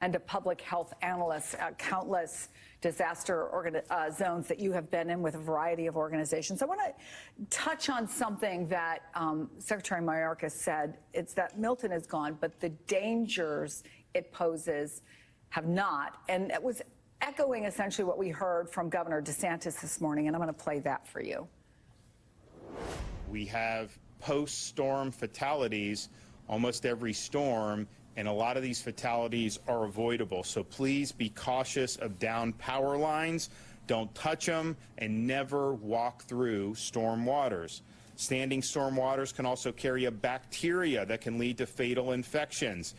and a public health analyst at countless disaster zones that you have been in with a variety of organizations. I want to touch on something that Secretary Mayorkas said. It's that Milton is gone, but the dangers it poses have not. And it was echoing essentially what we heard from Governor DeSantis this morning, and I'm going to play that for you. We have post-storm fatalities almost every storm, and a lot of these fatalities are avoidable. So please be cautious of downed power lines. Don't touch them, and never walk through storm waters. Standing storm waters can also carry a bacteria that can lead to fatal infections.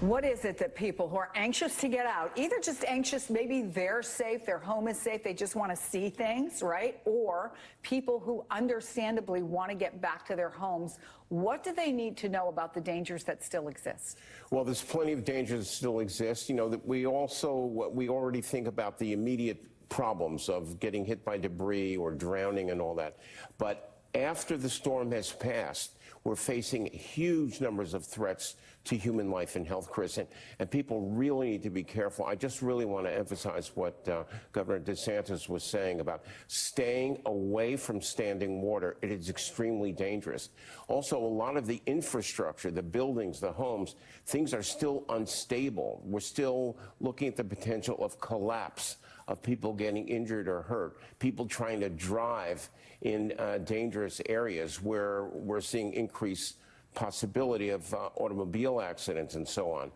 What is it that people who are anxious to get out, either just anxious, maybe they're safe, their home is safe, they just want to see things, right? Or people who understandably want to get back to their homes, what do they need to know about the dangers that still exist? Well, there's plenty of dangers that still exist. You know, that we already think about the immediate problems of getting hit by debris or drowning and all that. But after the storm has passed, we're facing huge numbers of threats to human life and health, Chris, and people really need to be careful. I just really want to emphasize what Governor DeSantis was saying about staying away from standing water. It is extremely dangerous. Also, a lot of the infrastructure, the buildings, the homes, things are still unstable. We're still looking at the potential of collapse, of people getting injured or hurt, people trying to drive in dangerous areas where we're seeing increased possibility of automobile accidents and so on.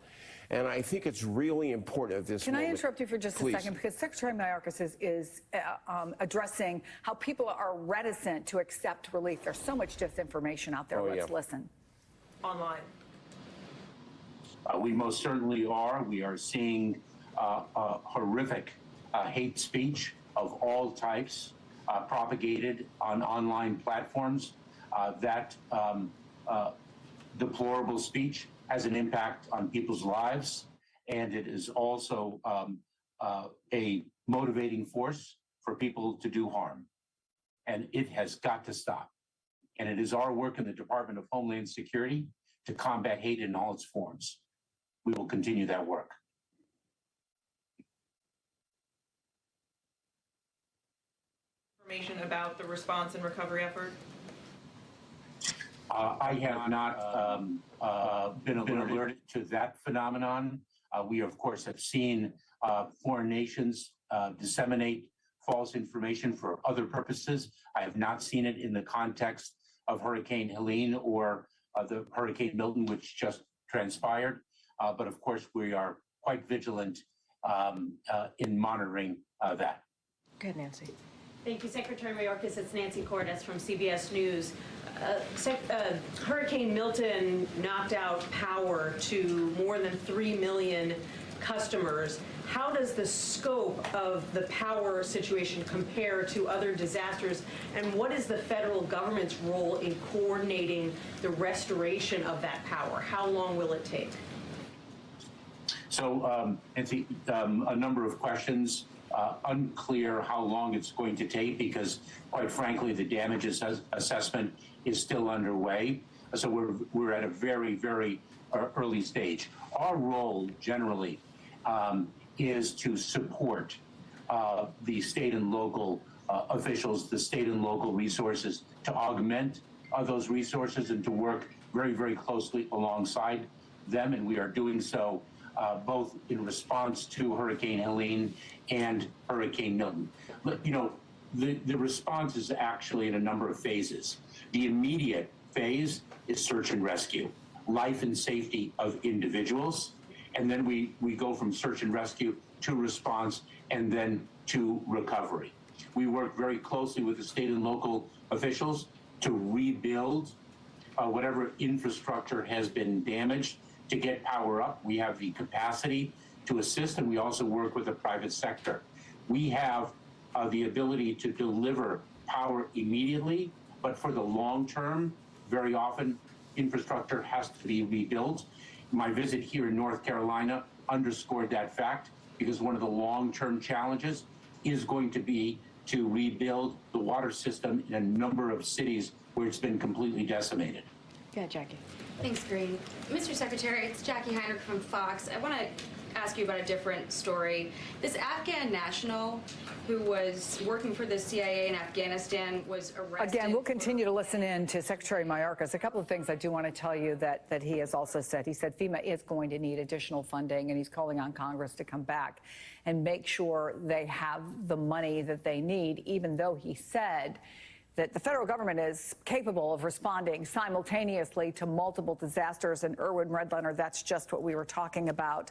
And I think it's really important at this moment. Can I interrupt you for just a second? Because Secretary Mayorkas is addressing how people are reticent to accept relief. There's so much disinformation out there. Let's listen. Online. We most certainly are. We are seeing horrific hate speech of all types propagated on online platforms. That deplorable speech has an impact on people's lives, and it is also a motivating force for people to do harm. And it has got to stop. And it is our work in the Department of Homeland Security to combat hate in all its forms. We will continue that work. Information about the response and recovery effort? I have not been alerted to that phenomenon. We, of course, have seen foreign nations disseminate false information for other purposes. I have not seen it in the context of Hurricane Helene or the Hurricane Milton, which just transpired. But, of course, we are quite vigilant in monitoring that. Go ahead, Nancy. Thank you, Secretary Mayorkas. It's Nancy Cordes from CBS News. Hurricane Milton knocked out power to more than 3 million customers. How does the scope of the power situation compare to other disasters? And what is the federal government's role in coordinating the restoration of that power? How long will it take? So, Nancy, a number of questions. Unclear how long it's going to take because, quite frankly, the damage assessment is still underway. So we're at a very, very early stage. Our role generally is to support the state and local officials, the state and local resources, to augment those resources and to work very, very closely alongside them. And we are doing so both in response to Hurricane Helene and Hurricane Milton. But, you know, the response is actually in a number of phases. The immediate phase is search and rescue, life and safety of individuals. And then we go from search and rescue to response and then to recovery. We work very closely with the state and local officials to rebuild whatever infrastructure has been damaged to get power up. We have the capacity to assist, and we also work with the private sector. We have the ability to deliver power immediately, but for the long term, very often infrastructure has to be rebuilt. My visit here in North Carolina underscored that fact because one of the long-term challenges is going to be to rebuild the water system in a number of cities where it's been completely decimated. Yeah, Jackie. Thanks, Green. Mr. Secretary, it's Jackie Heinrich from Fox. I want to ask you about a different story. This Afghan national who was working for the CIA in Afghanistan was arrested. Again, we'll continue to listen in to Secretary Mayorkas. A couple of things I do want to tell you that he has also said. He said FEMA is going to need additional funding, and he's calling on Congress to come back and make sure they have the money that they need, even though he said that the federal government is capable of responding simultaneously to multiple disasters. And Erwin Redlener, that's just what we were talking about.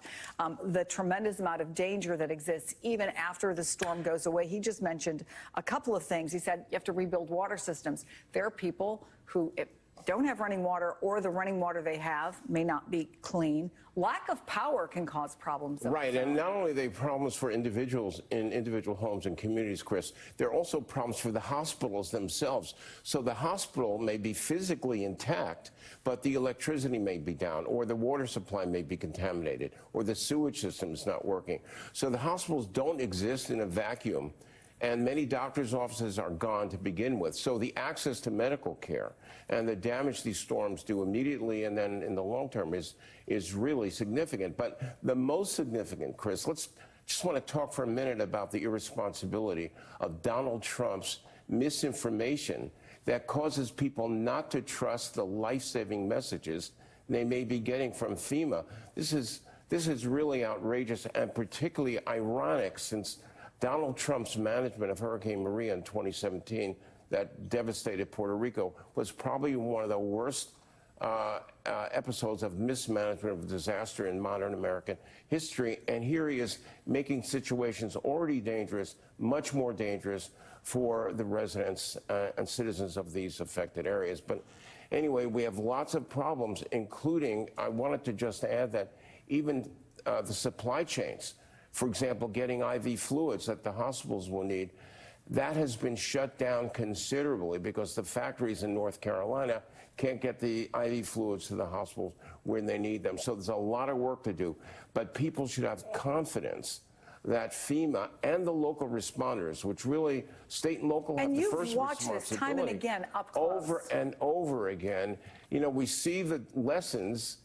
The tremendous amount of danger that exists even after the storm goes away. He just mentioned a couple of things. He said you have to rebuild water systems. There are people who don't have running water, or the running water they have may not be clean. Lack of power can cause problems. Right, and not only are they problems for individuals in individual homes and communities, Chris, they're also problems for the hospitals themselves. So the hospital may be physically intact, but the electricity may be down, or the water supply may be contaminated, or the sewage system is not working. So the hospitals don't exist in a vacuum, and many doctors' offices are gone to begin with. So the access to medical care and the damage these storms do immediately and then in the long term is really significant. But the most significant, Chris, just want to talk for a minute about the irresponsibility of Donald Trump's misinformation that causes people not to trust the life-saving messages they may be getting from FEMA. This is really outrageous and particularly ironic, since Donald Trump's management of Hurricane Maria in 2017 that devastated Puerto Rico was probably one of the worst episodes of mismanagement of disaster in modern American history. And here he is making situations already dangerous, much more dangerous for the residents and citizens of these affected areas. But anyway, we have lots of problems, including, I wanted to just add that even the supply chains, for example, getting IV fluids that the hospitals will need, that has been shut down considerably because the factories in North Carolina can't get the IV fluids to the hospitals when they need them. So there's a lot of work to do. But people should have confidence that FEMA and the local responders, which really state and local have the first responsibility. And you've watched this time and again up close. Over and over again. You know, we see the lessons,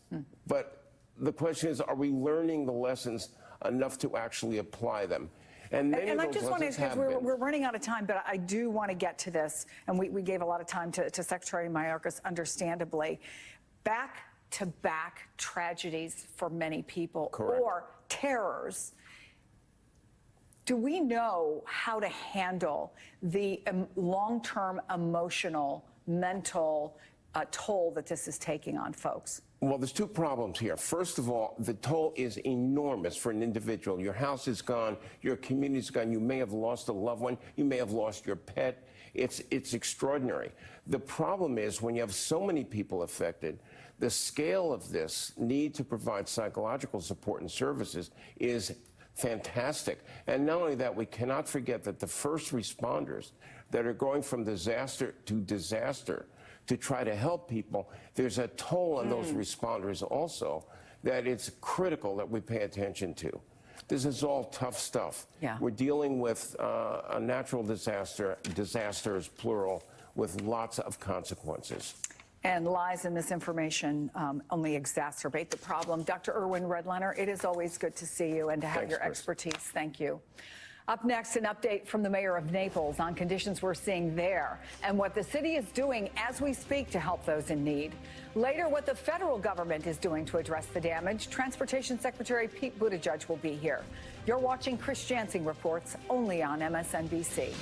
but the question is, are we learning the lessons enough to actually apply them? And I just want to, because we're running out of time, but I do want to get to this, and we gave a lot of time to Secretary Mayorkas, understandably. Back-to-back tragedies for many people. Correct. Or terrors. Do we know how to handle the long-term emotional, mental toll that this is taking on folks? Well, there's two problems here. First of all, the toll is enormous for an individual. Your house is gone, your community's gone, you may have lost a loved one, you may have lost your pet. It's extraordinary. The problem is when you have so many people affected, the scale of this need to provide psychological support and services is fantastic. And not only that, we cannot forget that the first responders that are going from disaster to disaster to try to help people, there's a toll on those responders also that it's critical that we pay attention to. This is all tough stuff. Yeah. We're dealing with a natural disaster, disasters plural, with lots of consequences. And lies and misinformation only exacerbate the problem. Dr. Erwin Redlener, it is always good to see you and to have your expertise. Thank you. Up next, an update from the mayor of Naples on conditions we're seeing there and what the city is doing as we speak to help those in need. Later, what the federal government is doing to address the damage. Transportation Secretary Pete Buttigieg will be here. You're watching Chris Jansing Reports only on MSNBC.